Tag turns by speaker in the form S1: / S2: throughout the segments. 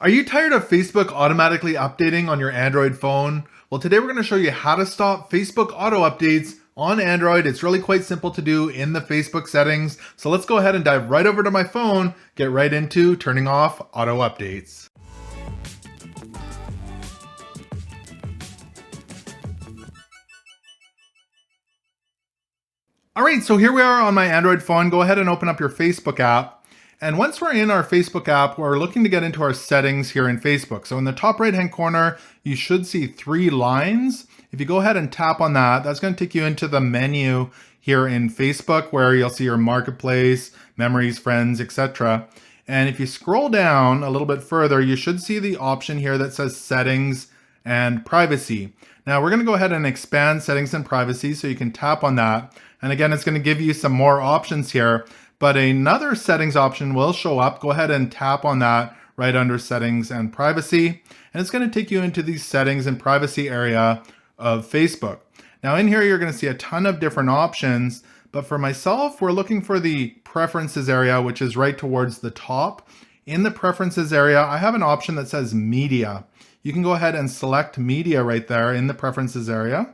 S1: Are you tired of Facebook automatically updating on your Android phone? Well, today we're going to show you how to stop Facebook auto updates on Android. It's really quite simple to do in the Facebook settings. So let's go ahead and dive right over to my phone, get right into turning off auto updates. All right, so here we are on my Android phone. Go ahead and open up your Facebook app. And once we're in our Facebook app, we're looking to get into our settings here in Facebook. So in the top right-hand corner, you should see 3 lines. If you go ahead and tap on that, that's going to take you into the menu here in Facebook where you'll see your marketplace, memories, friends, etc. And if you scroll down a little bit further, you should see the option here that says settings and privacy. Now we're going to go ahead and expand settings and privacy so you can tap on that. And again, it's going to give you some more options here. But another settings option will show up. Go ahead and tap on that right under settings and privacy. And it's going to take you into the settings and privacy area of Facebook. Now in here, you're going to see a ton of different options. But for myself, we're looking for the preferences area, which is right towards the top. In the preferences area, I have an option that says media. You can go ahead and select media right there in the preferences area.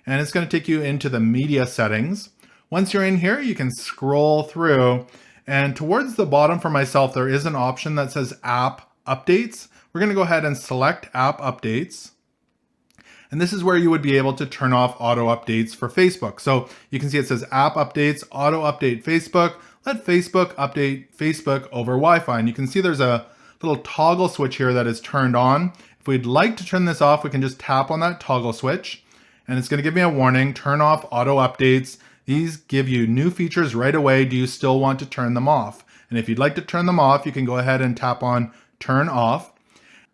S1: And it's going to take you into the media settings. Once you're in here, you can scroll through, and towards the bottom for myself, there is an option that says app updates. We're going to go ahead and select app updates. And this is where you would be able to turn off auto updates for Facebook. So you can see it says app updates, auto update Facebook, let Facebook update Facebook over Wi-Fi. And you can see there's a little toggle switch here that is turned on. If we'd like to turn this off, we can just tap on that toggle switch. And it's going to give me a warning, turn off auto updates. These give you new features right away. Do you still want to turn them off? And if you'd like to turn them off, you can go ahead and tap on turn off.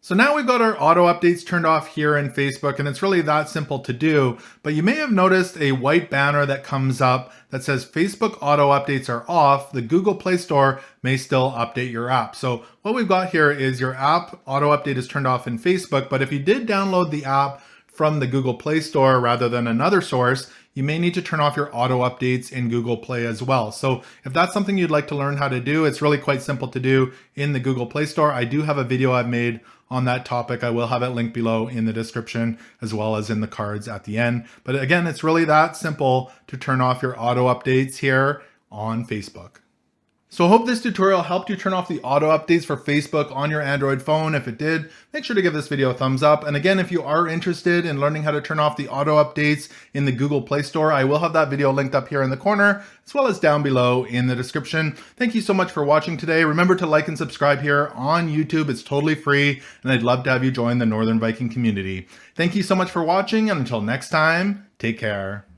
S1: So now we've got our auto updates turned off here in Facebook, and it's really that simple to do. But you may have noticed a white banner that comes up that says Facebook auto updates are off. The Google Play Store may still update your app. So what we've got here is your app auto update is turned off in Facebook, but if you did download the app from the Google Play Store rather than another source, you may need to turn off your auto updates in Google Play as well. So if that's something you'd like to learn how to do, it's really quite simple to do in the Google Play Store. I do have a video I've made on that topic. I will have it linked below in the description as well as in the cards at the end. But again, it's really that simple to turn off your auto updates here on Facebook. So I hope this tutorial helped you turn off the auto updates for Facebook on your Android phone. If it did, make sure to give this video a thumbs up. And again, if you are interested in learning how to turn off the auto updates in the Google Play Store, I will have that video linked up here in the corner, as well as down below in the description. Thank you so much for watching today. Remember to like and subscribe here on YouTube. It's totally free, and I'd love to have you join the Northern Viking community. Thank you so much for watching, and until next time, take care.